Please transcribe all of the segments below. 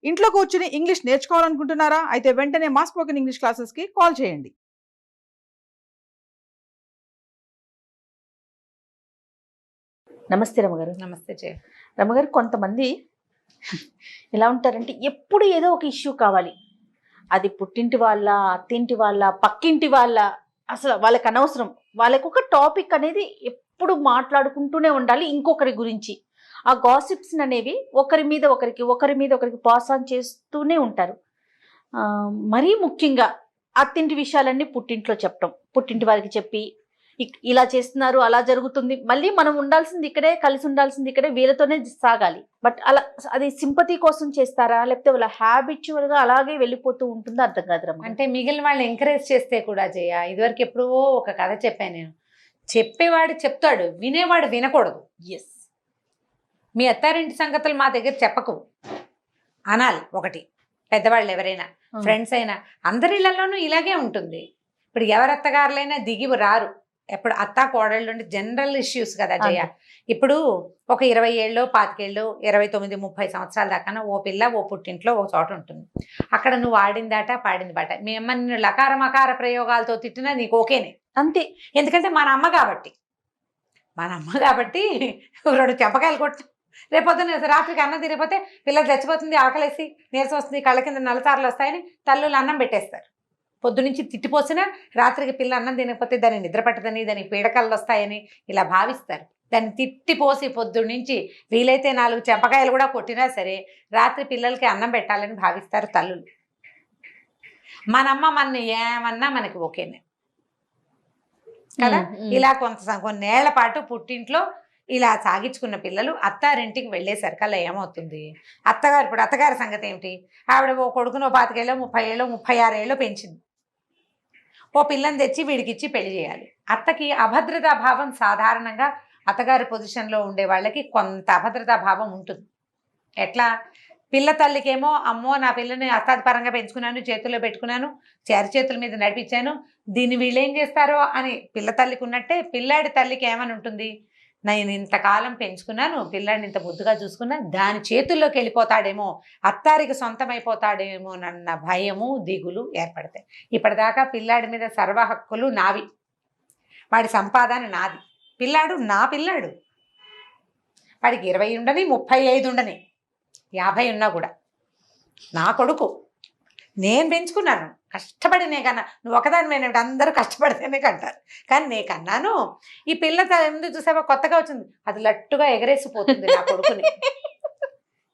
ఇంట్లో కూర్చుని ఇంగ్లీష్ నేర్చుకోవాలనుకుంటున్నారా? అయితే వెంటనే మా స్పోకెన్ ఇంగ్లీష్ క్లాసెస్కి కాల్ చేయండి. నమస్తే రమగారు. నమస్తే జయ. రమగారు, కొంతమంది ఎలా ఉంటారంటే ఎప్పుడు ఏదో ఒక ఇష్యూ కావాలి. అది పుట్టింటి వాళ్ళ, అత్తింటి వాళ్ళ, పక్కింటి వాళ్ళ, అసలు వాళ్ళకి అనవసరం. వాళ్ళకు ఒక టాపిక్ అనేది ఎప్పుడు మాట్లాడుకుంటూనే ఉండాలి ఇంకొకరి గురించి. ఆ గాసిప్స్ అనేవి ఒకరి మీద ఒకరికి పాస్ ఆన్ చేస్తూనే ఉంటారు. మరీ ముఖ్యంగా అత్తింటి విషయాలన్నీ పుట్టింట్లో చెప్పడం, పుట్టింటి వారికి చెప్పి ఇలా చేస్తున్నారు, అలా జరుగుతుంది, మళ్ళీ మనం ఉండాల్సింది ఇక్కడే, కలిసి ఉండాల్సింది ఇక్కడే, వీళ్ళతోనే సాగాలి. బట్ అలా అది సింపతి కోసం చేస్తారా, లేకపోతే వాళ్ళ హ్యాబిచువల్ గా అలాగే వెళ్ళిపోతూ ఉంటుందో అర్థం కాదు. అంటే మిగిలిన వాళ్ళని ఎంకరేజ్ చేస్తే కూడా జయ, ఇదివరకు ఎప్పుడో ఒక కథ చెప్పాను నేను. చెప్పేవాడు చెప్తాడు, వినేవాడు వినకూడదు. ఎస్, మీ అత్తారింటి సంగతులు మా దగ్గర చెప్పకు అనాలి. ఒకటి, పెద్దవాళ్ళు ఎవరైనా, ఫ్రెండ్స్ అయినా, అందరి ఇళ్లలోనూ ఇలాగే ఉంటుంది. ఇప్పుడు ఎవరి అత్తగారులైనా దిగి రారు. ఎప్పుడు అత్త కోడళ్ళు ఉండి జనరల్ ఇష్యూస్ కదా జయ. ఇప్పుడు ఒక 20 ఏళ్ళు, 25 ఏళ్ళు, 29, 30 సంవత్సరాల దాకా ఓ పిల్ల ఓ పుట్టింట్లో ఒక చోట ఉంటుంది. అక్కడ నువ్వు ఆడిందాట పాడింది బాట. మీ అమ్మ నిన్ను లకార మకార ప్రయోగాలతో తిట్టినా నీకు ఓకేనే, అంతే. ఎందుకంటే మన అమ్మ కాబట్టి 2 చెంపకాయలు కొట్టి రేపొద్దున రాత్రికి అన్నం తిరిగిపోతే పిల్ల చచ్చిపోతుంది, ఆకలేసి నీరసం వస్తుంది, కళ్ళ కింద నల్లసార్లు వస్తాయని తల్లులు అన్నం పెట్టేస్తారు. పొద్దు నుంచి తిట్టిపోసినా రాత్రికి పిల్ల అన్నం తినకపోతే దాన్ని నిద్ర పట్టదని, దానికి పీడకళ్ళు వస్తాయని ఇలా భావిస్తారు. దాన్ని తిట్టిపోసి పొద్దు నుంచి వీలైతే 4 చెంపకాయలు కూడా కొట్టినా సరే రాత్రి పిల్లలకి అన్నం పెట్టాలని భావిస్తారు తల్లులు. మనమ్మ మన ఏమన్నా మనకి ఓకేనే కదా. ఇలా కొన్నేళ్ల పాటు పుట్టింట్లో ఇలా సాగించుకున్న పిల్లలు అత్తారింటికి వెళ్ళేసరికల్లా ఏమవుతుంది, ఇప్పుడు అత్తగారి సంగతి ఏమిటి? ఆవిడ ఓ కొడుకునో 25 ఏళ్ళో, 30 ఏళ్ళో, 36 ఏళ్ళో పెంచింది. ఓ పిల్లని తెచ్చి వీడికిచ్చి పెళ్లి చేయాలి. అత్తకి అభద్రతా భావం సాధారణంగా అత్తగారి పొజిషన్లో ఉండే వాళ్ళకి కొంత అభద్రతా భావం ఉంటుంది. ఎట్లా? పిల్ల తల్లికేమో అమ్మో నా పిల్లని అస్తాదిపరంగా పెంచుకున్నాను, చేతుల్లో పెట్టుకున్నాను, చేతుల మీద నడిపించాను, దీన్ని వీళ్ళు ఏం చేస్తారో అని పిల్ల తల్లికి ఉన్నట్టే పిల్లాడి తల్లికి ఏమని ఉంటుంది, నేను ఇంతకాలం పెంచుకున్నాను, పిల్లాడిని ఇంత ముద్దుగా చూసుకున్నాను, దాని చేతుల్లోకి వెళ్ళిపోతాడేమో, అత్తారికి సొంతమైపోతాడేమో అన్న భయము, దిగులు ఏర్పడతాయి. ఇప్పటిదాకా పిల్లాడి మీద సర్వ హక్కులు నావి, వాడి సంపాదన నాది, పిల్లాడు నా పిల్లాడు. వాడికి 20 ఉండని, 35 ఉండని, 50 ఉన్నా కూడా నా కొడుకు, నేను పెంచుకున్నాను, కష్టపడి నే కన్నా. నువ్వు ఒకదాని మీద అందరూ కష్టపడితేనే కంటారు, కానీ నే కన్నాను. ఈ పిల్ల ఎందుకు చూసావా కొత్తగా వచ్చింది, అది లట్టుగా ఎగరేసిపోతుంది నా కొడుకుని.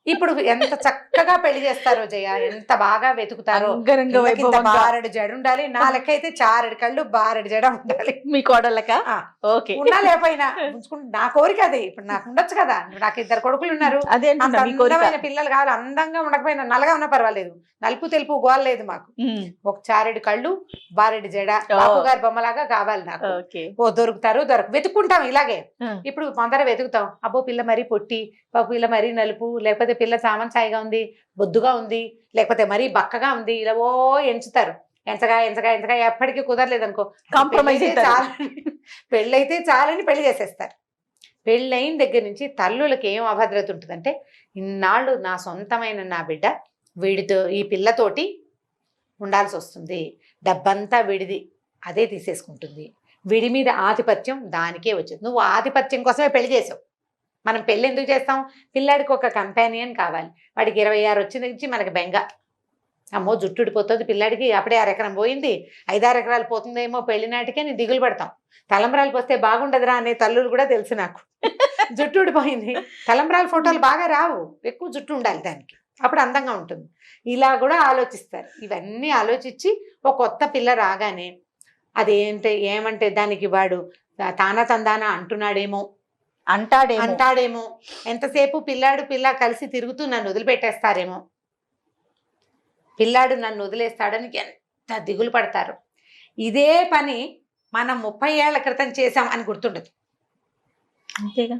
ఇప్పుడు ఎంత చక్కగా పెళ్లి చేస్తారో జయ, ఎంత బాగా వెతుకుతారో. బారెడు జడ ఉండాలి, నా లెక్క అయితే 4 కళ్ళు 12 జడ ఉండాలి. మీ కోడళ్ళక ఉన్నా లేకపోయినా నా కోరిక అది. ఇప్పుడు నాకు ఉండొచ్చు కదా, నాకు 2 కొడుకులు ఉన్నారు. అందమైన పిల్లలు కావాలి, అందంగా ఉండకపోయినా నల్లగా ఉన్నా పర్వాలేదు, నలుపు తెలుపు గోలేదు మాకు. ఒక 4 కళ్ళు 12 జడ బాబు గారి బొమ్మలాగా కావాలి నాకు. ఓ దొరుకుతారు, వెతుక్కుంటాం ఇలాగే. ఇప్పుడు కొందరు వెతుకుతాం, అబ్బో పిల్ల మరీ పొట్టి, పిల్ల మరీ నలుపు, లేకపోతే పిల్ల సామంచాయిగా ఉంది, బొద్దుగా ఉంది, లేకపోతే మరీ బక్కగా ఉంది, ఇలా ఓ ఎంచుతారు. ఎంచగా ఎప్పటికీ కుదరలేదు అనుకో, కాంప్రమైజ్ పెళ్ళైతే చాలని పెళ్లి చేసేస్తారు. పెళ్ళైన దగ్గర నుంచి తల్లులకి ఏం అభద్రత ఉంటుందంటే, ఇన్నాళ్ళు నా సొంతమైన నా బిడ్డ వీడితో, ఈ పిల్లతోటి ఉండాల్సి వస్తుంది, డబ్బంతా వీడిది, అదే తీసేసుకుంటుంది, వీడి మీద ఆధిపత్యం దానికే వచ్చింది. నువ్వు ఆధిపత్యం కోసమే పెళ్లి చేసావు. మనం పెళ్ళి ఎందుకు చేస్తాం? పిల్లాడికి ఒక కంపానియన్ కావాలి. వాడికి 26 వచ్చిన నుంచి మనకి బెంగ, అమ్మో జుట్టు ఊడిపోతుంది పిల్లాడికి, అప్పుడే 1 ఎకరం పోయింది, 5-6 ఎకరాలు పోతుందేమో పెళ్లి నాటికే నేను దిగులు పడతాం. తలంబ్రాలు పోస్తే బాగుండదురా అనే తల్లులు కూడా తెలుసు నాకు. జుట్టు ఊడిపోయింది, తలంబ్రాల ఫోటోలు బాగా రావు, ఎక్కువ జుట్టు ఉండాలి దానికి, అప్పుడు అందంగా ఉంటుంది. ఇలా కూడా ఆలోచిస్తారు. ఇవన్నీ ఆలోచించి ఒక కొత్త పిల్ల రాగానే ఏమంటే దానికి వాడు తానా తందానా అంటాడేమో, ఎంతసేపు పిల్ల కలిసి తిరుగుతూ నన్ను వదిలిపెట్టేస్తారేమో, పిల్లాడు నన్ను వదిలేస్తాడని ఎంత దిగులు పడతారు. ఇదే పని మనం 30 ఏళ్ల క్రితం చేసాం అని గుర్తుండదు. అంతేగా,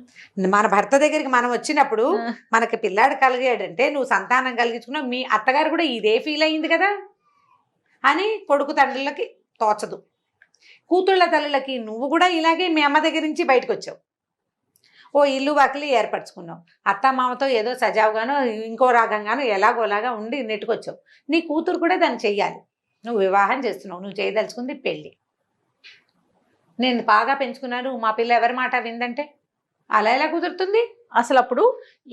మన భర్త దగ్గరికి మనం వచ్చినప్పుడు మనకి పిల్లాడు కలిగాడంటే నువ్వు సంతానం కలిగించుకున్నావు, మీ అత్తగారు కూడా ఇదే ఫీల్ అయ్యింది కదా అని కొడుకు తండ్రులకి తోచదు. కూతుళ్ళ తల్లులకి నువ్వు కూడా ఇలాగే మీ అమ్మ దగ్గర నుంచి బయటకు వచ్చావు. ఓ ఇల్లు వాకిలి ఏర్పరచుకున్నావు, అత్త మామతో ఏదో సజావుగానో ఇంకో రాగంగానో ఎలాగోలాగా ఉండి నెట్టుకొచ్చావు. నీ కూతురు కూడా దాన్ని చెయ్యాలి. నువ్వు వివాహం చేస్తున్నావు, నువ్వు చేయదలుచుకుంది పెళ్ళి. నేను బాగా పెంచుకున్నాను, మా పిల్ల ఎవరి మాట విందంటే అలా ఎలా కుదురుతుంది? అసలు అప్పుడు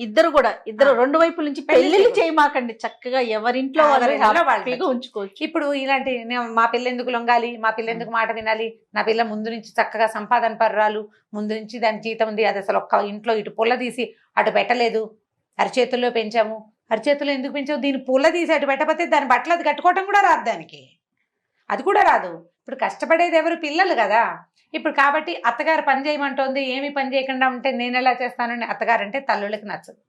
ఇద్దరు రెండు వైపుల నుంచి పెళ్లిళ్ళు చేయమాకండి, చక్కగా ఎవరింట్లో వాళ్ళు ఉంచుకోవచ్చు. ఇప్పుడు ఇలాంటి మా పిల్ల ఎందుకు లొంగాలి, మా పిల్ల ఎందుకు మాట వినాలి, నా పిల్ల ముందు నుంచి చక్కగా సంపాదన పర్రాలు, ముందు నుంచి దాని జీతం ఉంది, అది అసలు ఒక్క ఇంట్లో ఇటు పుల్ల తీసి అటు పెట్టలేదు, అరిచేతుల్లో పెంచాము. అరిచేతుల్లో ఎందుకు పెంచావు? దీని పుల్ల తీసి అటు పెట్టకపోతే దాని బట్టలు అది కట్టుకోవటం కూడా రాదు, దానికి అది కూడా రాదు. ఇప్పుడు కష్టపడేది ఎవరు? పిల్లలు కదా. ఇప్పుడు కాబట్టి అత్తగారు పని చేయమంటోంది, ఏమి పని చేయకుండా ఉంటే నేను ఎలా చేస్తానని అత్తగారు అంటే తల్లుళ్ళకి నచ్చదు.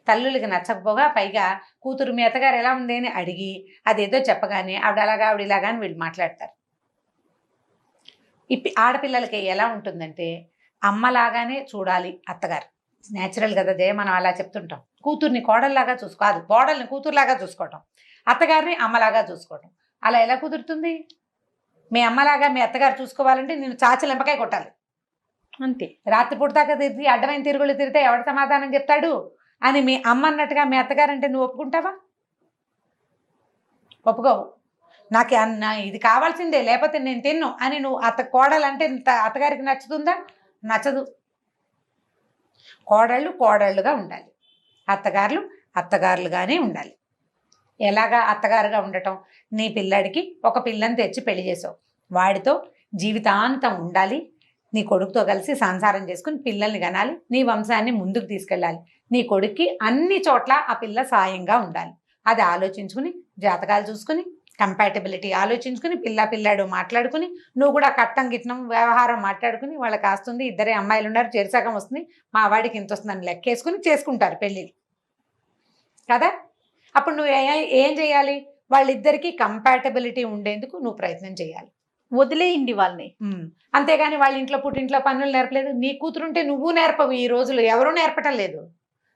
తల్లుళ్ళకి నచ్చకపోగా పైగా కూతురు మీ అత్తగారు ఎలా ఉంది అని అడిగి అదేదో చెప్పగానే ఆవిడ అలాగా ఆవిడ ఇలాగా అని వీళ్ళు మాట్లాడతారు. ఆడపిల్లలకి ఎలా ఉంటుందంటే అమ్మలాగానే చూడాలి అత్తగారు. న్యాచురల్ కదా జయ, మనం అలా చెప్తుంటాం. కూతుర్ని కోడల్లాగా చూసుకోదు, కోడల్ని కూతురులాగా చూసుకోవటం, అత్తగారిని అమ్మలాగా చూసుకోవటం. అలా ఎలా కుదురుతుంది? మీ అమ్మలాగా మీ అత్తగారు చూసుకోవాలంటే నేను చాచి లెంపకాయ కొట్టాలి అంతే. రాత్రి పుడతాక తిరిగి అడ్డమైన తిరుగులు తిరిగితే ఎవడు సమాధానం చెప్తాడు అని మీ అమ్మ అన్నట్టుగా మీ అత్తగారు అంటే నువ్వు ఒప్పుకుంటావా? ఒప్పుకోవు. నాకు ఇది కావాల్సిందే, లేకపోతే నేను తిన్ను అని నువ్వు కోడలంటే అత్తగారికి నచ్చుతుందా? నచ్చదు. కోడళ్ళు కోడళ్ళుగా ఉండాలి, అత్తగారులు అత్తగారులుగానే ఉండాలి. ఎలాగా అత్తగారుగా ఉండటం? నీ పిల్లాడికి ఒక పిల్లని తెచ్చి పెళ్లి చేసావు, వాడితో జీవితాంతం ఉండాలి, నీ కొడుకుతో కలిసి సంసారం చేసుకుని పిల్లల్ని కనాలి, నీ వంశాన్ని ముందుకు తీసుకెళ్ళాలి, నీ కొడుక్కి అన్ని చోట్ల ఆ పిల్ల సాయంగా ఉండాలి. అది ఆలోచించుకుని, జాతకాలు చూసుకుని, కంపాటబిలిటీ ఆలోచించుకుని, పిల్లాడు మాట్లాడుకుని, నువ్వు కూడా కట్టం గిట్నం వ్యవహారం మాట్లాడుకుని, వాళ్ళకి ఆస్తుంది, ఇద్దరే అమ్మాయిలు ఉన్నారు, చెరిసగం వస్తుంది, మా వాడికి ఇంత వస్తుందని లెక్కేసుకుని చేసుకుంటారు పెళ్ళిళ్ళు కదా. అప్పుడు నువ్వు ఏం చేయాలి? వాళ్ళిద్దరికీ కంపాటబిలిటీ ఉండేందుకు నువ్వు ప్రయత్నం చేయాలి. వదిలేయండి వాళ్ళని. అంతేగాని వాళ్ళ ఇంట్లో పుట్టింట్లో పనులు నేర్పలేదు. నీ కూతురుంటే నువ్వు నేర్పవు. ఈ రోజులు ఎవరూ నేర్పటం లేదు.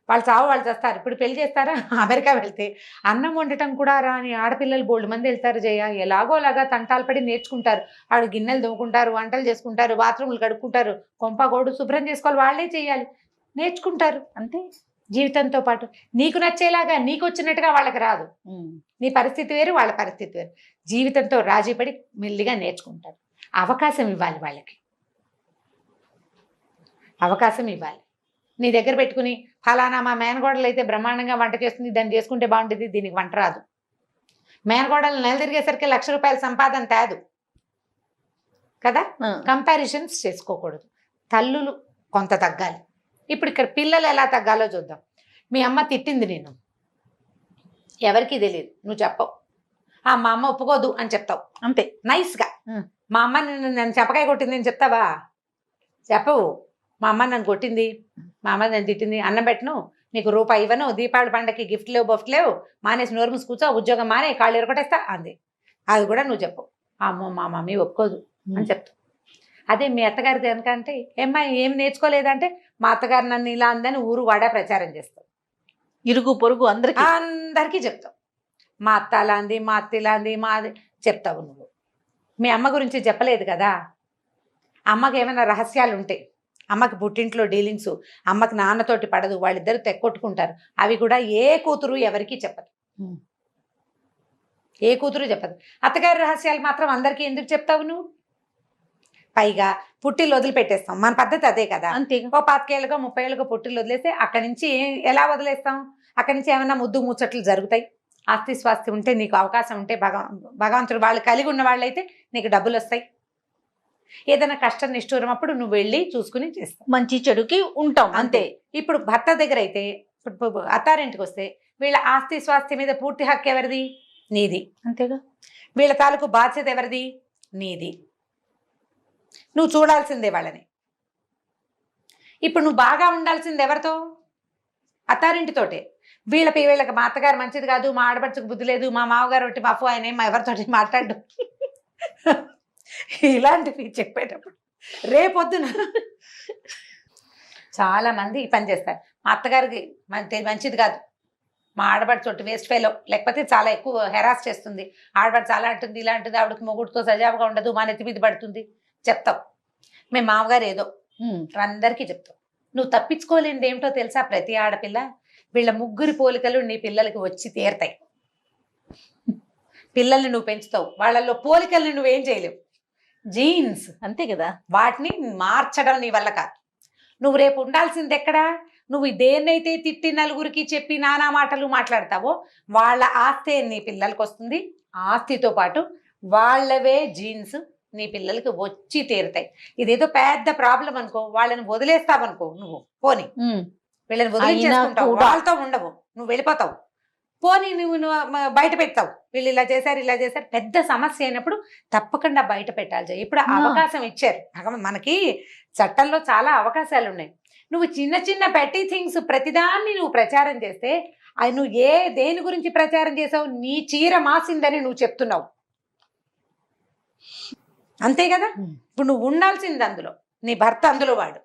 వాళ్ళు చావు వాళ్ళు చేస్తారు. ఇప్పుడు పెళ్లి చేస్తారా? అమెరికా వెళ్తే అన్నం వండటం కూడా రాని ఆడపిల్లలు బోల్డ్ మంది వెళ్తారు జయ. ఎలాగోలాగా తంటాలు పడి నేర్చుకుంటారు. ఆవిడ గిన్నెలు దొంగుకుంటారు, వంటలు చేసుకుంటారు, బాత్రూములు కడుక్కుంటారు, కొంపగోడు శుభ్రం చేసుకోవాలి, వాళ్ళే చేయాలి, నేర్చుకుంటారు. అంతే. జీవితంతో పాటు నీకు నచ్చేలాగా నీకు వచ్చినట్టుగా వాళ్ళకి రాదు. నీ పరిస్థితి వేరు, వాళ్ళ పరిస్థితి వేరు. జీవితంతో రాజీపడి మెల్లిగా నేర్చుకుంటారు. అవకాశం ఇవ్వాలి వాళ్ళకి, అవకాశం ఇవ్వాలి. నీ దగ్గర పెట్టుకుని ఫలానా మా మేనగోడలు అయితే బ్రహ్మాండంగా వంట చేస్తుంది, దాన్ని చేసుకుంటే బాగుంటుంది, దీనికి వంట రాదు. మేనగోడలు నెల తిరిగేసరికి ₹1,00,000 సంపాదన తేదు కదా. కంపారిజన్స్ చేసుకోకూడదు. తల్లులు కొంత తగ్గాలి. ఇప్పుడు ఇక్కడ పిల్లలు ఎలా తగ్గాలో చూద్దాం. మీ అమ్మ తిట్టింది, నేను ఎవరికి తెలియదు, నువ్వు చెప్పవు. మా అమ్మ ఒప్పుకోదు అని చెప్తావు అంతే నైస్గా. మా అమ్మ నన్ను చెప్పకాయ కొట్టింది అని చెప్తావా? చెప్పవు. మా అమ్మ నన్ను కొట్టింది, మా అమ్మ నన్ను తిట్టింది, అన్నం పెట్టను, నీకు రూపాయి ఇవ్వను, దీపావళి పండగకి గిఫ్ట్ లేవు, బొఫ్ట్ లేవు, మానేసి నోరు మూసి కూర్చో, ఉద్యోగం మానే, కాళ్ళు ఎరగొట్టేస్తా అంది. అది కూడా నువ్వు చెప్పవు. అమ్మో మా మమ్మీ ఒప్పుకోదు అని చెప్తావు. అదే మీ అత్తగారి దేనికంటే ఏమ్మా ఏం నేర్చుకోలేదంటే మా అత్తగారు నన్ను ఇలా అందని ఊరు వాడా ప్రచారం చేస్తావు, ఇరుగు పొరుగు అందరికీ చెప్తావు. మా అత్త అలా అంది, మా అత్త ఇలా అంది, మాది చెప్తావు. నువ్వు మీ అమ్మ గురించి చెప్పలేదు కదా. అమ్మకి ఏమైనా రహస్యాలు ఉంటాయి, అమ్మకి పుట్టింట్లో డీలింగ్స్, అమ్మకి నాన్నతోటి పడదు, వాళ్ళిద్దరు తెక్కొట్టుకుంటారు, అవి కూడా ఏ కూతురు ఎవరికి చెప్పదు, ఏ కూతురు చెప్పదు. అత్తగారి రహస్యాలు మాత్రం అందరికీ ఎందుకు చెప్తావు నువ్వు? పైగా పుట్టిల్లు వదిలిపెట్టేస్తాం, మన పద్ధతి అదే కదా. అంతే. ఓ 25 ఏళ్ళకో 30 ఏళ్ళకో పుట్టిల్లు వదిలేస్తే అక్కడి నుంచి ఎలా వదిలేస్తాం? అక్కడి నుంచి ఏమైనా ముద్దు ముచ్చట్లు జరుగుతాయి. ఆస్తి స్వాస్తి ఉంటే, నీకు అవకాశం ఉంటే, భగవంతుడు వాళ్ళు కలిగి ఉన్న వాళ్ళైతే నీకు డబ్బులు వస్తాయి. ఏదైనా కష్టం నిష్ఠూరం అప్పుడు నువ్వు వెళ్ళి చూసుకుని చేస్తావు, మంచి చెడుకి ఉంటాం అంతే. ఇప్పుడు భర్త దగ్గర అయితే, అత్తారింటికి వస్తే వీళ్ళ ఆస్తి స్వాస్తి మీద పూర్తి హక్కు ఎవరిది? నీది. అంతేగా. వీళ్ళ తాలూకు బాధ్యత ఎవరిది? నీది. నువ్వు చూడాల్సిందే వాళ్ళని. ఇప్పుడు నువ్వు బాగా ఉండాల్సింది ఎవరితో? అత్తారింటితోటే. వీళ్ళకి మా అత్తగారు మంచిది కాదు, మా ఆడపడుచుకు బుద్ధి లేదు, మా మామగారు ఒకటి మఫు, ఆయన మా ఎవరితోటి మాట్లాడు, ఇలాంటివి చెప్పేటప్పుడు రేపొద్దున చాలా మంది ఈ పని చేస్తారు. మా అత్తగారికి మంచిది కాదు, మా ఆడపడుచు ఒకటి వేస్ట్ ఫెలో, లేకపోతే చాలా ఎక్కువ హెరాస్ చేస్తుంది, ఆడపడుచు చాలా అంటుంది, ఇలా అంటుంది, ఆవిడకి మొగుడుతో సజావుగా ఉండదు, మా నెత్తి మీద పడుతుంది చెప్తావు. మేము మామగారు ఏదో అందరికీ చెప్తావు. నువ్వు తప్పించుకోలేనిది ఏమిటో తెలుసా? ప్రతి ఆడపిల్ల వీళ్ళ ముగ్గురి పోలికలు నీ పిల్లలకి వచ్చి తీరతాయి. పిల్లల్ని నువ్వు పెంచుతావు, వాళ్ళల్లో పోలికల్ని నువ్వేం చేయలేవు. జీన్స్ అంతే కదా. వాటిని మార్చడం నీ వల్ల కాదు. నువ్వు రేపు ఉండాల్సింది ఎక్కడా? నువ్వు దేన్నైతే తిట్టి నలుగురికి చెప్పి నానా మాటలు మాట్లాడతావో వాళ్ళ ఆస్తే నీ పిల్లలకి వస్తుంది. ఆస్తితో పాటు వాళ్ళవే జీన్స్ నీ పిల్లలకి వచ్చి తీరుతాయి. ఇదేదో పెద్ద ప్రాబ్లం అనుకో, వాళ్ళని వదిలేస్తావనుకో, నువ్వు పోని వీళ్ళని వదిలేసుకుంటావు, వాళ్ళతో ఉండవు, నువ్వు వెళ్ళిపోతావు. పోనీ నువ్వు బయట పెడతావు, వీళ్ళు ఇలా చేశారు ఇలా చేశారు, పెద్ద సమస్య అయినప్పుడు తప్పకుండా బయట పెట్టాలి. ఇప్పుడు అవకాశం ఇచ్చారు మనకి, చట్టంలో చాలా అవకాశాలు ఉన్నాయి. నువ్వు చిన్న చిన్న పెట్టి థింగ్స్ ప్రతిదాన్ని నువ్వు ప్రచారం చేస్తే, అది నువ్వు దేని గురించి ప్రచారం చేసావు? నీ చీర మాసిందని నువ్వు చెప్తున్నావు, అంతే కదా. ఇప్పుడు నువ్వు ఉండాల్సింది అందులో, నీ భర్త అందులో వాడు,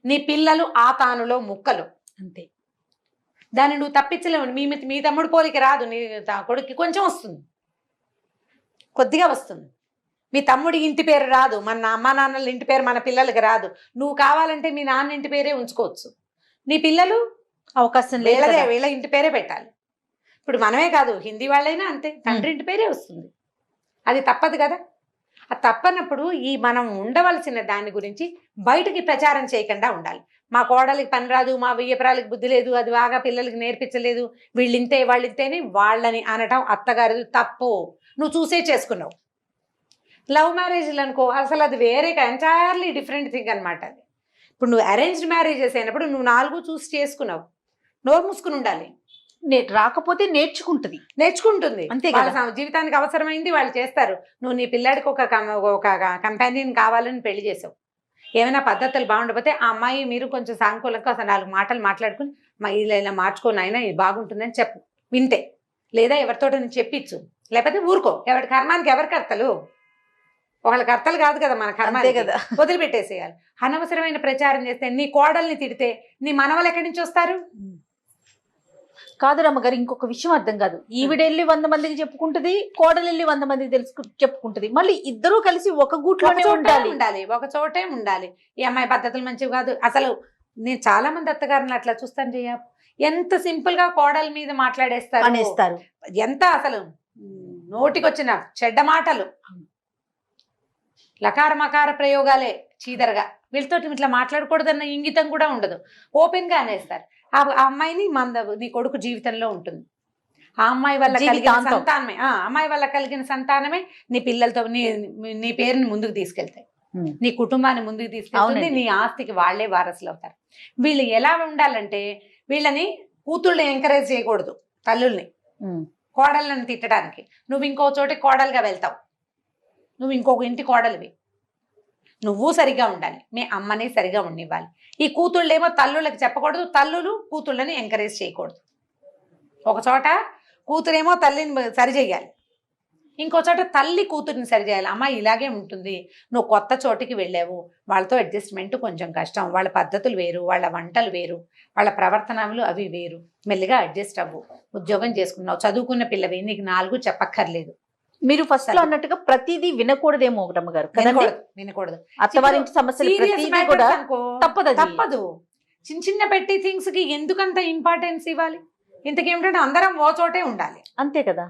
నీ పిల్లలు ఆ తానులో ముక్కలు, అంతే. దాన్ని నువ్వు తప్పించలేవు. మీ తమ్ముడు పోలికి రాదు, నీ కొడుక్కి కొంచెం వస్తుంది, కొద్దిగా వస్తుంది. మీ తమ్ముడి ఇంటి పేరు రాదు, మన అమ్మ నాన్నల ఇంటి పేరు మన పిల్లలకి రాదు. నువ్వు కావాలంటే మీ నాన్న ఇంటి పేరే ఉంచుకోవచ్చు, నీ పిల్లలు అవకాశం వీళ్ళ ఇంటి పేరే పెట్టాలి. ఇప్పుడు మనమే కాదు, హిందీ వాళ్ళైనా అంతే, తండ్రి ఇంటి పేరే వస్తుంది. అది తప్పదు కదా. అది తప్పనప్పుడు మనం ఉండవలసిన దాని గురించి బయటకి ప్రచారం చేయకుండా ఉండాలి. మా కోడలికి పని రాదు, మా వియ్యపురాలకి బుద్ధి లేదు, అది బాగా పిల్లలకి నేర్పించలేదు, వీళ్ళింతే వాళ్ళింతేని వాళ్ళని అనటం అత్తగారిది తప్పు. నువ్వు చూసే చేసుకున్నావు. లవ్ మ్యారేజ్లు అనుకో, అసలు అది వేరే ఎంటైర్లీ డిఫరెంట్ థింగ్ అనమాట. అది ఇప్పుడు నువ్వు అరేంజ్డ్ మ్యారేజెస్ అయినప్పుడు నువ్వు 4 చూసి చేసుకున్నావు, నోరు మూసుకుని ఉండాలి. రాకపోతే నేర్చుకుంటుంది, అంతే కదా. జీవితానికి అవసరమైంది వాళ్ళు చేస్తారు. నువ్వు నీ పిల్లాడికి ఒక కంపానియన్ కావాలని పెళ్లి చేసావు, ఏమైనా పద్ధతులు బాగుండకపోతే ఆ అమ్మాయి మీరు కొంచెం సానుకూలంగా అసలు 4 మాటలు మాట్లాడుకుని ఇలా ఇలా మార్చుకోని అయినా ఇది బాగుంటుందని చెప్పు, వింటే. లేదా ఎవరితో నేను చెప్పించు, లేకపోతే ఊరుకో. ఎవరి కర్మానికి ఎవరి కర్తలు? వాళ్ళ కర్తలు కాదు కదా మన కర్మాలే కదా, వదిలిపెట్టేసేయాలి. అనవసరమైన ప్రచారం చేస్తే, నీ కోడల్ని తిడితే నీ మనవలు ఎక్కడి నుంచి వస్తారు? కాదు రమ్మగారు, ఇంకొక విషయం అర్థం కాదు. ఈవిడెళ్ళి 100 మందికి చెప్పుకుంటది, కోడలెళ్ళి 100 మందికి చెప్పుకుంటది, మళ్ళీ ఇద్దరూ కలిసి ఒక గూట్లోనే ఉండాలి, ఒక చోటే ఉండాలి. ఈ అమ్మాయి పద్ధతులు మంచివి కాదు. అసలు నేను చాలా మంది అత్తగారిని అట్లా చూస్తాను జయ, ఎంత సింపుల్ గా కోడల మీద మాట్లాడేస్తారు అనేస్తారు. ఎంత అసలు నోటికొచ్చిన చెడ్డ మాటలు, లకార మకార ప్రయోగాలే చీదరగా. వీళ్ళతో ఇట్లా మాట్లాడకూడదన్న ఇంగితం కూడా ఉండదు, ఓపెన్ గా అనేస్తారు. ఆ అమ్మాయిని నీ కొడుకు జీవితంలో ఉంటుంది. ఆ అమ్మాయి వల్ల కలిగిన సంతానమే, అమ్మాయి వల్ల కలిగిన సంతానమే నీ పిల్లలతో నీ పేరుని ముందుకు తీసుకెళ్తాయి, నీ కుటుంబాన్ని ముందుకు తీసుకెళ్తుంది, నీ ఆస్తికి వాళ్లే వారసులు అవుతారు. వీళ్ళు ఎలా ఉండాలంటే, వీళ్ళని కూతుళ్ళని ఎంకరేజ్ చేయకూడదు, తల్లుల్ని కోడళ్ళని తిట్టడానికి. నువ్వు ఇంకో చోటి కోడలుగా వెళ్తావు, నువ్వు ఇంకొక ఇంటి కోడలివి, నువ్వు సరిగా ఉండాలి, మీ అమ్మని సరిగా ఉండివ్వాలి. ఈ కూతుళ్ళేమో తల్లుళ్ళకి చెప్పకూడదు, తల్లులు కూతుళ్ళని ఎంకరేజ్ చేయకూడదు. ఒక చోట కూతురేమో తల్లిని సరి చేయాలి, ఇంకో చోట తల్లి కూతురిని సరి చేయాలి. అమ్మ ఇలాగే ఉంటుంది, నువ్వు కొత్త చోటికి వెళ్ళావు, వాళ్ళతో అడ్జస్ట్మెంట్ కొంచెం కష్టం, వాళ్ళ పద్ధతులు వేరు, వాళ్ళ వంటలు వేరు, వాళ్ళ ప్రవర్తనలు అవి వేరు, మెల్లిగా అడ్జస్ట్ అవ్వు. ఉద్యోగం చేసుకున్నావు, చదువుకున్న పిల్లవి, నీకు 4 చెప్పక్కర్లేదు. మీరు ఫస్ట్ లో అన్నట్టుగా ప్రతిదీ వినకూడదేమో రమ్మగారు, వినకూడదు. అత్తవారింటి సమస్యలు కూడా తప్పదు. చిన్న పెట్టి థింగ్స్ కి ఎందుకంత ఇంపార్టెన్స్ ఇవ్వాలి? ఇంతకేమిటంటే అందరం ఓ చోటే ఉండాలి, అంతే కదా.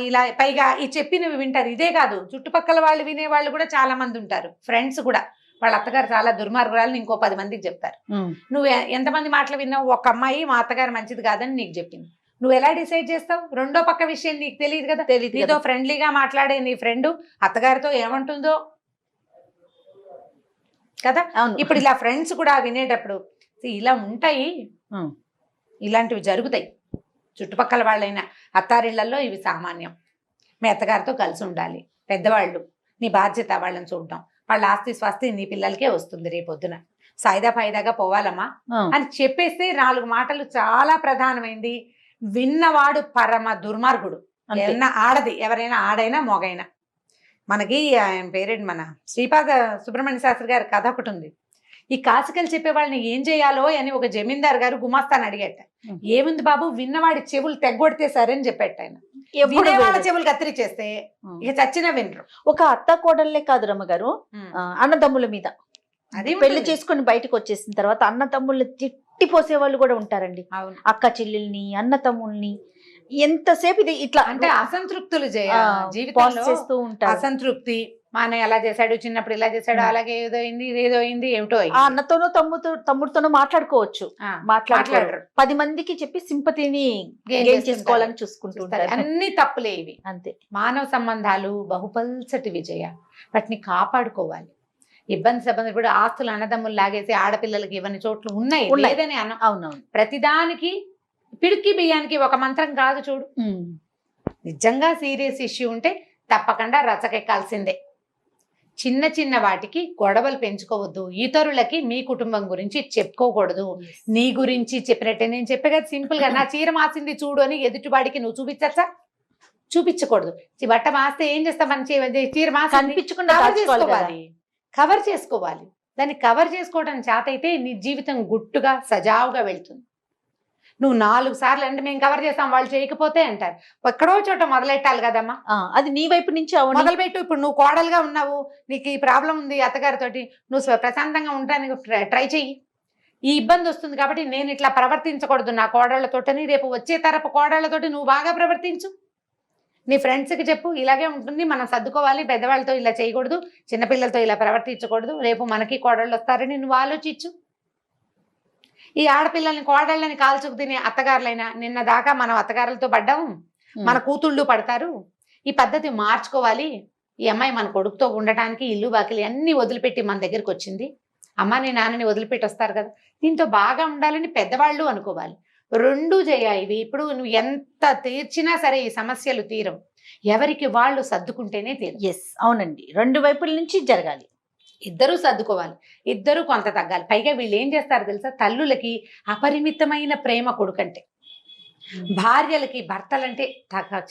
ఇలా పైగా ఈ చెప్పినవి వింటారు. ఇదే కాదు, చుట్టుపక్కల వాళ్ళు వినేవాళ్ళు కూడా చాలా మంది ఉంటారు, ఫ్రెండ్స్ కూడా. వాళ్ళ అత్తగారు చాలా దుర్మార్గురాలని ఇంకో 10 మందికి చెప్తారు. నువ్వు ఎంతమంది మాటలు విన్నావు? ఒక అమ్మాయి మా అత్తగారు మంచిది కాదని నీకు చెప్పింది, నువ్వు ఎలా డిసైడ్ చేస్తావు? రెండో పక్క విషయం నీకు తెలియదు కదా. నీతో ఫ్రెండ్లీగా మాట్లాడే నీ ఫ్రెండ్ అత్తగారితో ఏమంటుందో కదా. ఇప్పుడు ఇలా ఫ్రెండ్స్ కూడా వినేటప్పుడు ఇలా ఉంటాయి, ఇలాంటివి జరుగుతాయి. చుట్టుపక్కల వాళ్ళైనా అత్తారిళ్లలో ఇవి సామాన్యం. మీ అత్తగారితో కలిసి ఉండాలి, పెద్దవాళ్ళు, నీ బాధ్యత వాళ్ళని చూడడం. వాళ్ళ ఆస్తి స్వాస్తి నీ పిల్లలకే వస్తుంది రేపొద్దున. సాయిదా ఫాయిదాగా పోవాలమ్మా అని చెప్పేస్తే 4 మాటలు చాలా ప్రధానమైంది. విన్నవాడు పరమ దుర్మార్గుడు. ఎవరైనా ఆడైనా మొగైనా. మనకి ఆయన పేరేంటి, మన శ్రీపాద సుబ్రహ్మణ్య శాస్త్రి గారి కథ ఒకటి ఉంది. ఈ కాసికలు చెప్పే వాళ్ళని ఏం చేయాలో అని ఒక జమీందార్ గారు గుమాస్తాను అడిగేట. ఏముంది బాబు, విన్నవాడి చెవులు తెగ్గొడితే సరే అని చెప్పేట ఆయన. వాళ్ళ చెవులు కత్తిరిచేస్తే ఇక చచ్చినా వినరు. ఒక అత్త కోడళ్లే కాదు రమ్మగారు, అన్నదమ్ముల మీద అది పెళ్లి ఉంటుంది. చేసుకొని బయటకు వచ్చేసిన తర్వాత అన్న తమ్ముళ్ళని తిట్టి పోసే వాళ్ళు కూడా ఉంటారండి. అవును. అక్క చెల్లెల్ని అన్న తమ్ముల్ని ఎంతసేపు ఇది ఇట్లా అంటే అసంతృప్తులు పాస్ జీవితంలో చేస్తూ ఉంటారు. అసంతృప్తి. మా అన్నయ్య ఎలా చేశాడు, చిన్నప్పుడు ఇలా చేశాడు, అలాగే ఏదో అయింది, ఇదేదో అయింది, ఏమిటో ఆ అయింది. అన్నతోనో తమ్ముడితోనో మాట్లాడుకోవచ్చు, ఆ, మాట్లాడరు. మాట్లాడరు. 10 మందికి చెప్పి సింపతిని గెయిన్ గెయిన్ చేసుకోవాలని చూసుకుంటూ చూస్తారు. ఉంటారు. అన్ని తప్పులే ఇవి. అంతే. మానవ సంబంధాలు బహుపల్సటి విజయ, వాటిని కాపాడుకోవాలి. ఇబ్బంది ఇప్పుడు ఆస్తులు అన్నదమ్ములు లాగేసి ఆడపిల్లలకి ఇవన్నీ చోట్లు ఉన్నాయి, లేదని అన్న. అవునవును. ప్రతిదానికి పిడికి బియ్యానికి ఒక మంత్రం కాదు చూడు. నిజంగా సీరియస్ ఇష్యూ ఉంటే తప్పకుండా రచకెక్కాల్సిందే. చిన్న చిన్న వాటికి గొడవలు పెంచుకోవద్దు. ఇతరులకి మీ కుటుంబం గురించి చెప్పుకోకూడదు. నీ గురించి చెప్పినట్టే నేను చెప్పే కదా సింపుల్ గా, నా చీర మాసింది చూడు అని ఎదుటివాడికి నువ్వు చూపించచ్చా? చూపించకూడదు. బట్ట మాస్తే ఏం చేస్తాం, మన చీర మాసి కనిపించకుండా కవర్ దాచుకోవాలి కదా. చేసుకోవాలి. కవర్ చేసుకోవాలి. దాన్ని కవర్ చేసుకోవడం చేత అయితే నీ జీవితం గుట్టుగా సజావుగా వెళ్తుంది. నువ్వు 4 సార్లు అంటే మేము కవర్ చేస్తాం, వాళ్ళు చేయకపోతే అంటారు. ఎక్కడో చోట మొదలెట్టాలి కదమ్మా. అది నీ వైపు నుంచి అవును. మొదలుపెట్టు. ఇప్పుడు నువ్వు కోడలుగా ఉన్నావు, నీకు ఈ ప్రాబ్లం ఉంది అత్తగారితోటి, నువ్వు ప్రశాంతంగా ఉండడానికి ట్రై చెయ్యి. ఈ ఇబ్బంది వస్తుంది కాబట్టి నేను ఇట్లా ప్రవర్తించకూడదు నా కోడళ్లతోటని, రేపు వచ్చే తరపు కోడళ్లతోటి నువ్వు బాగా ప్రవర్తించు. నీ ఫ్రెండ్స్కి చెప్పు, ఇలాగే ఉంటుంది, మనం సర్దుకోవాలి, పెద్దవాళ్ళతో ఇలా చేయకూడదు, చిన్నపిల్లలతో ఇలా ప్రవర్తించకూడదు, రేపు మనకి కోడళ్ళు వస్తారని నువ్వు ఆలోచించు. ఈ ఆడపిల్లల్ని కోడళ్ళని కాల్చుకు తినే అత్తగారులైనా, నిన్న దాకా మనం అత్తగారులతో పడ్డాం, మన కూతుళ్ళు పడతారు, ఈ పద్ధతి మార్చుకోవాలి. ఈ అమ్మాయి మన కొడుకుతో ఉండటానికి ఇల్లు బాకిలి అన్ని వదిలిపెట్టి మన దగ్గరికి వచ్చింది, అమ్మ నీ నాన్నని వదిలిపెట్టి వస్తారు కదా, దీంతో బాగా ఉండాలని పెద్దవాళ్ళు అనుకోవాలి. 2 జయ ఇవి. ఇప్పుడు నువ్వు ఎంత తీర్చినా సరే ఈ సమస్యలు తీరం, ఎవరికి వాళ్ళు సర్దుకుంటేనే తీరం. ఎస్, అవునండి. 2 వైపుల నుంచి జరగాలి. ఇద్దరూ సర్దుకోవాలి, ఇద్దరూ కొంత తగ్గాలి. పైగా వీళ్ళు ఏం చేస్తారు తెలుసా, తల్లులకి అపరిమితమైన ప్రేమ కొడుకంటే, భార్యలకి భర్తలంటే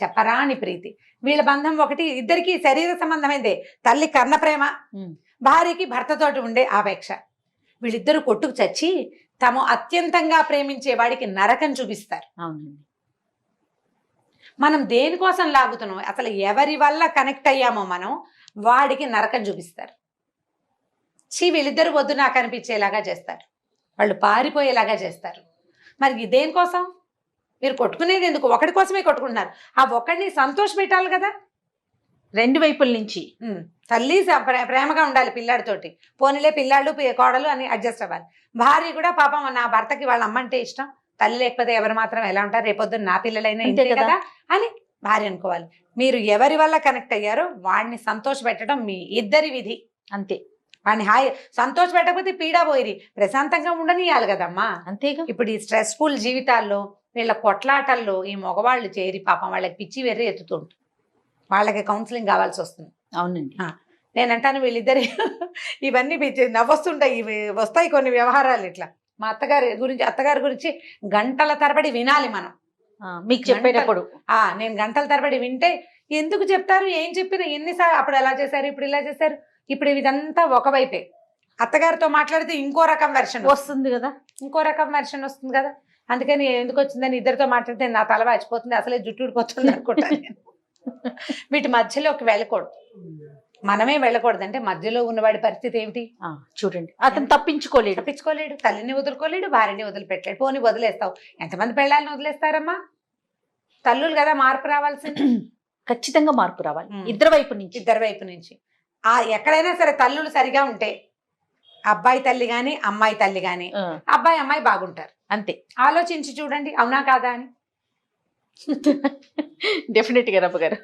చెప్పరాని ప్రీతి. వీళ్ళ బంధం ఒకటి, ఇద్దరికి శరీర సంబంధమైందే. తల్లి కన్న ప్రేమ, భార్యకి భర్తతోటి ఉండే ఆపేక్ష. వీళ్ళిద్దరూ కొట్టుకు చచ్చి తాము అత్యంతంగా ప్రేమించే వాడికి నరకం చూపిస్తారు. అవునండి. మనం దేనికోసం లాగుతున్నాం, అసలు ఎవరి వల్ల కనెక్ట్ అయ్యామో మనం, వాడికి నరకం చూపిస్తారు. వీళ్ళిద్దరు వద్దు నాకు అనిపించేలాగా చేస్తారు, వాళ్ళు పారిపోయేలాగా చేస్తారు. మరి దేనికోసం మీరు కొట్టుకునేది ఎందుకు? ఒకటి కోసమే కొట్టుకుంటున్నారు. ఆ ఒకడిని సంతోష పెట్టాలి కదా. 2 వైపుల నుంచి తల్లి ప్రేమగా ఉండాలి పిల్లాడితోటి, పోనీలే పిల్లాడు కోడలు అని అడ్జస్ట్ అవ్వాలి. భార్య కూడా పాపం నా భర్తకి వాళ్ళ అమ్మ అంటే ఇష్టం, తల్లి లేకపోతే ఎవరు మాత్రం ఎలా ఉంటారు, రేపొద్దున నా పిల్లలైనా ఇంతే కదా అని భార్య అనుకోవాలి. మీరు ఎవరి వల్ల కనెక్ట్ అయ్యారో వాడిని సంతోష పెట్టడం మీ ఇద్దరి విధి. అంతే. వాడిని హాయి సంతోష పెట్టకపోతే పీడా పోయిరి, ప్రశాంతంగా ఉండనియాలి కదమ్మా. అంతేగా. ఇప్పుడు ఈ స్ట్రెస్ఫుల్ జీవితాల్లో వీళ్ళ కొట్లాటల్లో ఈ మగవాళ్ళు చేరి పాపం వాళ్ళకి పిచ్చి వెర్రి ఎత్తుతుంటారు, వాళ్ళకి కౌన్సిలింగ్ కావాల్సి వస్తుంది. అవునండి. నేనంటాను వీళ్ళిద్దరి ఇవన్నీ నవ్వొస్తుంటాయి, ఇవి వస్తాయి కొన్ని వ్యవహారాలు ఇట్లా. మా అత్తగారి గురించి గంటల తరబడి వినాలి మనం. మీకు చెప్పేటప్పుడు నేను గంటల తరబడి వింటే, ఎందుకు చెప్తారు, ఏం చెప్పినా, ఎన్నిసార్లు అప్పుడు ఎలా చేశారు, ఇప్పుడు ఇలా చేశారు, ఇప్పుడు ఇదంతా ఒకవైపే. అత్తగారితో మాట్లాడితే ఇంకో రకం వెర్షన్ వస్తుంది కదా, ఇంకో రకం వెర్షన్ వస్తుంది కదా. అందుకని ఎందుకు వచ్చిందని ఇద్దరితో మాట్లాడితే నా తల వాచిపోతుంది, అసలే జుట్టు ఊడిపోతుంది అనుకుంటాను నేను. వీటి మధ్యలోకి వెళ్ళకూడదు, మనమే వెళ్ళకూడదు. అంటే మధ్యలో ఉన్నవాడి పరిస్థితి ఏమిటి చూడండి, అతను తప్పించుకోలేడు, తల్లిని వదులుకోలేడు, భార్యని వదిలిపెట్టలేడు. పోనీ వదిలేస్తావు, ఎంతమంది పెళ్ళాలని వదిలేస్తారమ్మా? తల్లులు కదా, మార్పు రావాల్సింది. ఖచ్చితంగా మార్పు రావాలి ఇద్దరి వైపు నుంచి. ఎక్కడైనా సరే తల్లులు సరిగా ఉంటే అబ్బాయి తల్లి గాని అమ్మాయి తల్లి గాని, అబ్బాయి అమ్మాయి బాగుంటారు. అంతే. ఆలోచించి చూడండి, అవునా కాదా అని. డెఫినెట్ గా రమ్మ గారు.